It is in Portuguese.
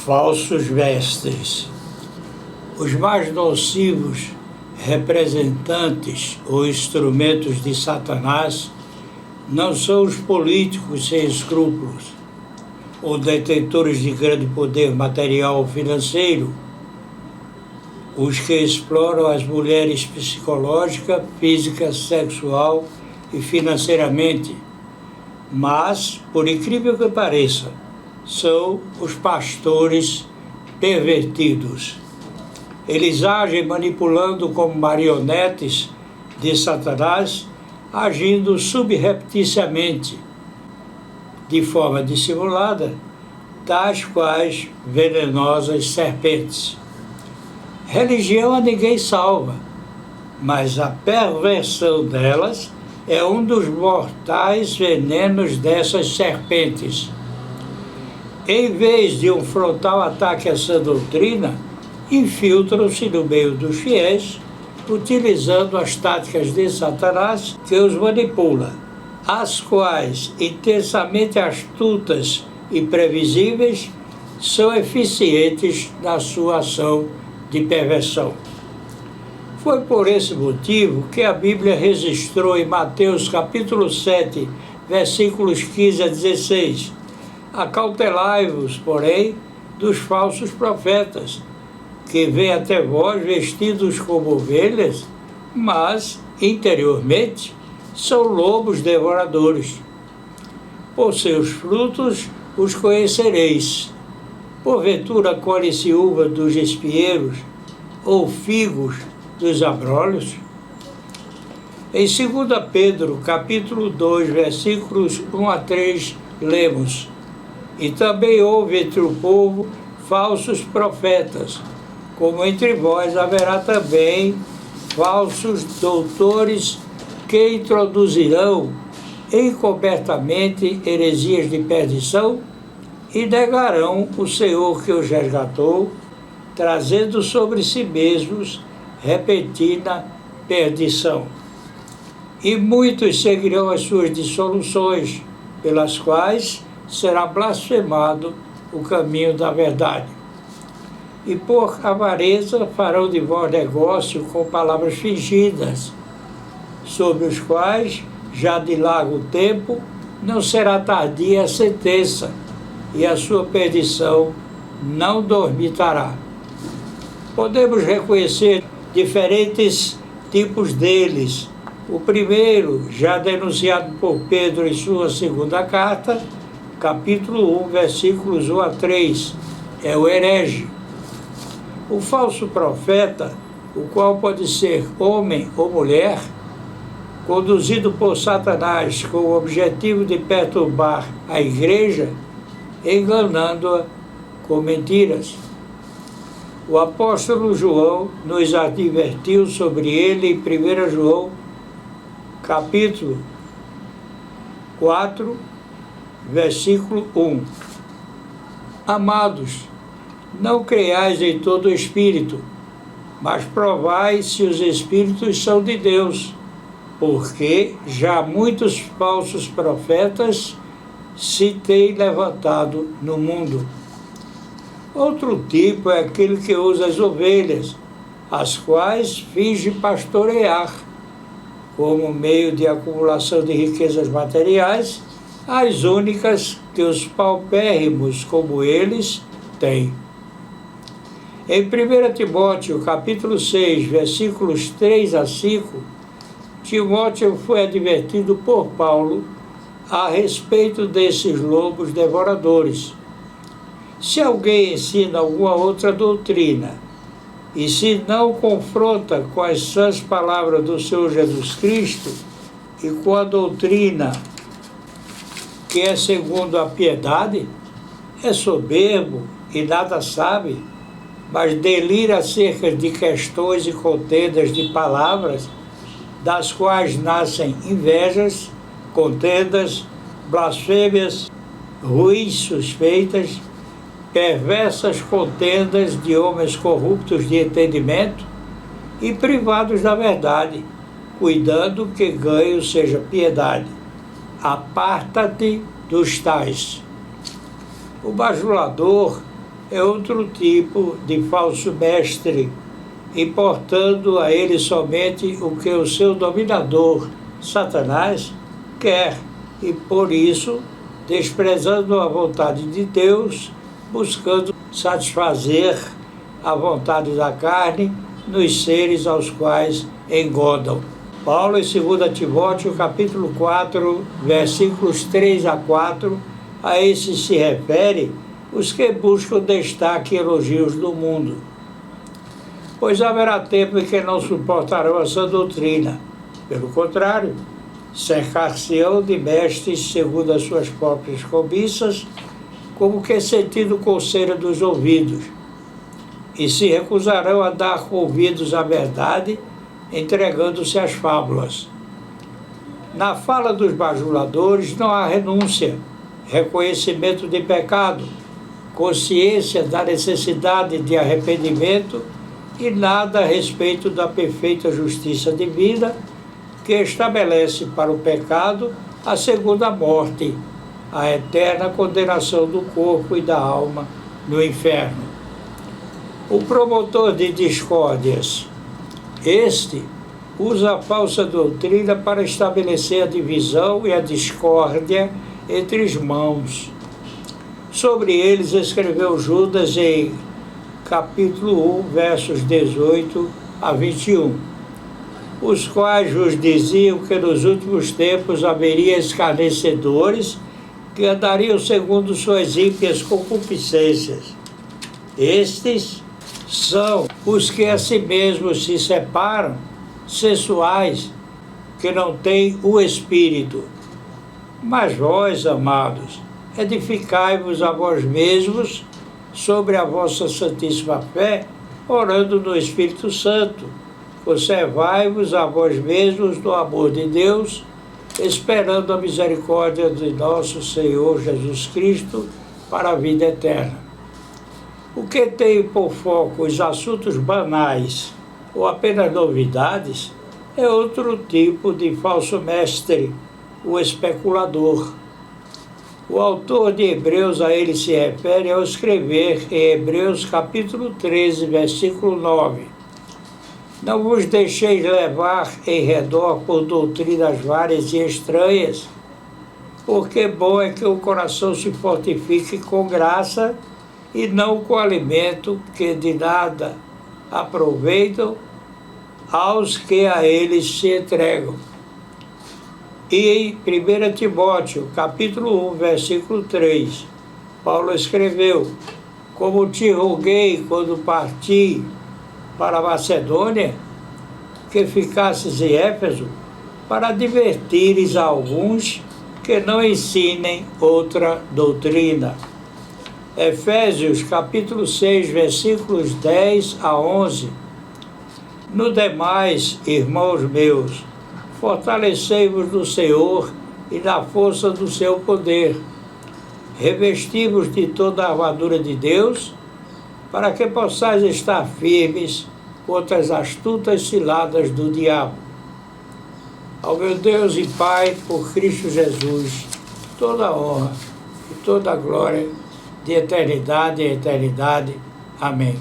falsos mestres. Os mais nocivos representantes ou instrumentos de Satanás não são os políticos sem escrúpulos, ou detentores de grande poder material ou financeiro, os que exploram as mulheres psicológica, física, sexual e financeiramente, mas, por incrível que pareça, são os pastores pervertidos. Eles agem manipulando como marionetes de Satanás, agindo subrepticiamente, de forma dissimulada, tais quais venenosas serpentes. Religião a ninguém salva, mas a perversão delas é um dos mortais venenos dessas serpentes. Em vez de um frontal ataque a essa doutrina, infiltram-se no meio dos fiéis, utilizando as táticas de Satanás que os manipula, as quais, intensamente astutas e previsíveis, são eficientes na sua ação de perversão. Foi por esse motivo que a Bíblia registrou em Mateus capítulo 7, versículos 15 a 16, acautelai-vos, porém, dos falsos profetas, que vêm até vós vestidos como ovelhas, mas, interiormente, são lobos devoradores. Por seus frutos os conhecereis. Porventura colhe-se uva dos espinheiros, ou figos dos abrolhos? Em 2 Pedro, capítulo 2, versículos 1 a 3, lemos: E também houve entre o povo falsos profetas, como entre vós haverá também falsos doutores que introduzirão encobertamente heresias de perdição e negarão o Senhor que os resgatou, trazendo sobre si mesmos repentina perdição. E muitos seguirão as suas dissoluções, pelas quais será blasfemado o caminho da verdade. E por avareza farão de vós negócio com palavras fingidas, sobre os quais, já de largo tempo, não será tardia a sentença, e a sua perdição não dormitará. Podemos reconhecer diferentes tipos deles. O primeiro, já denunciado por Pedro em sua segunda carta, capítulo 1, versículos 1 a 3, é o herege. O falso profeta, o qual pode ser homem ou mulher, conduzido por Satanás com o objetivo de perturbar a igreja, enganando-a com mentiras. O apóstolo João nos advertiu sobre ele em 1 João, capítulo 4, versículo 1. Amados, não creiais em todo o espírito, mas provai se os espíritos são de Deus, porque já muitos falsos profetas se têm levantado no mundo. Outro tipo é aquele que usa as ovelhas, as quais finge pastorear, como meio de acumulação de riquezas materiais, as únicas que os paupérrimos como eles têm. Em 1 Timóteo, capítulo 6, versículos 3 a 5, Timóteo foi advertido por Paulo a respeito desses lobos devoradores. Se alguém ensina alguma outra doutrina e se não confronta com as sãs palavras do Senhor Jesus Cristo e com a doutrina que é segundo a piedade, é soberbo e nada sabe, mas delira acerca de questões e contendas de palavras, das quais nascem invejas, contendas, blasfêmias, ruins suspeitas, perversas contendas de homens corruptos de entendimento e privados da verdade, cuidando que ganho seja piedade. Aparta-te dos tais. O bajulador é outro tipo de falso mestre, importando a ele somente o que o seu dominador, Satanás, quer, e por isso, desprezando a vontade de Deus, buscando satisfazer a vontade da carne nos seres aos quais engodam. Paulo, em 2 Timóteo, capítulo 4, versículos 3 a 4, a esses se refere os que buscam destaque e elogios do mundo. Pois haverá tempo em que não suportarão essa doutrina. Pelo contrário, cercar-se-ão de mestres segundo as suas próprias cobiças, como que sentindo coceira dos ouvidos, e se recusarão a dar ouvidos à verdade, entregando-se às fábulas. Na fala dos bajuladores não há renúncia, reconhecimento de pecado, consciência da necessidade de arrependimento e nada a respeito da perfeita justiça divina, que estabelece para o pecado a segunda morte, a eterna condenação do corpo e da alma no inferno. O promotor de discórdias, este usa a falsa doutrina para estabelecer a divisão e a discórdia entre irmãos. Sobre eles escreveu Judas em capítulo 1, versos 18 a 21, os quais vos diziam que nos últimos tempos haveria escarnecedores que andariam segundo suas ímpias concupiscências. Estes são os que a si mesmos se separam, sensuais, que não têm o Espírito. Mas vós, amados, edificai-vos a vós mesmos sobre a vossa santíssima fé, orando no Espírito Santo. Conservai-vos a vós mesmos no amor de Deus, esperando a misericórdia de nosso Senhor Jesus Cristo para a vida eterna. O que tem por foco os assuntos banais ou apenas novidades é outro tipo de falso mestre, o especulador. O autor de Hebreus a ele se refere ao escrever em Hebreus capítulo 13, versículo 9. Não vos deixeis levar em redor por doutrinas várias e estranhas, porque bom é que o coração se fortifique com graça e não com alimento que de nada aproveitam aos que a eles se entregam. E em 1 Timóteo, capítulo 1, versículo 3, Paulo escreveu: como te roguei quando parti para a Macedônia, que ficasses em Éfeso, para advertires a alguns que não ensinem outra doutrina. Efésios, capítulo 6, versículos 10 a 11. No demais, irmãos meus, fortalecei-vos no Senhor e na força do seu poder. Revesti-vos de toda a armadura de Deus, para que possais estar firmes contra as astutas ciladas do diabo. Ao meu Deus e Pai, por Cristo Jesus, toda a honra e toda a glória, de eternidade em eternidade. Amém.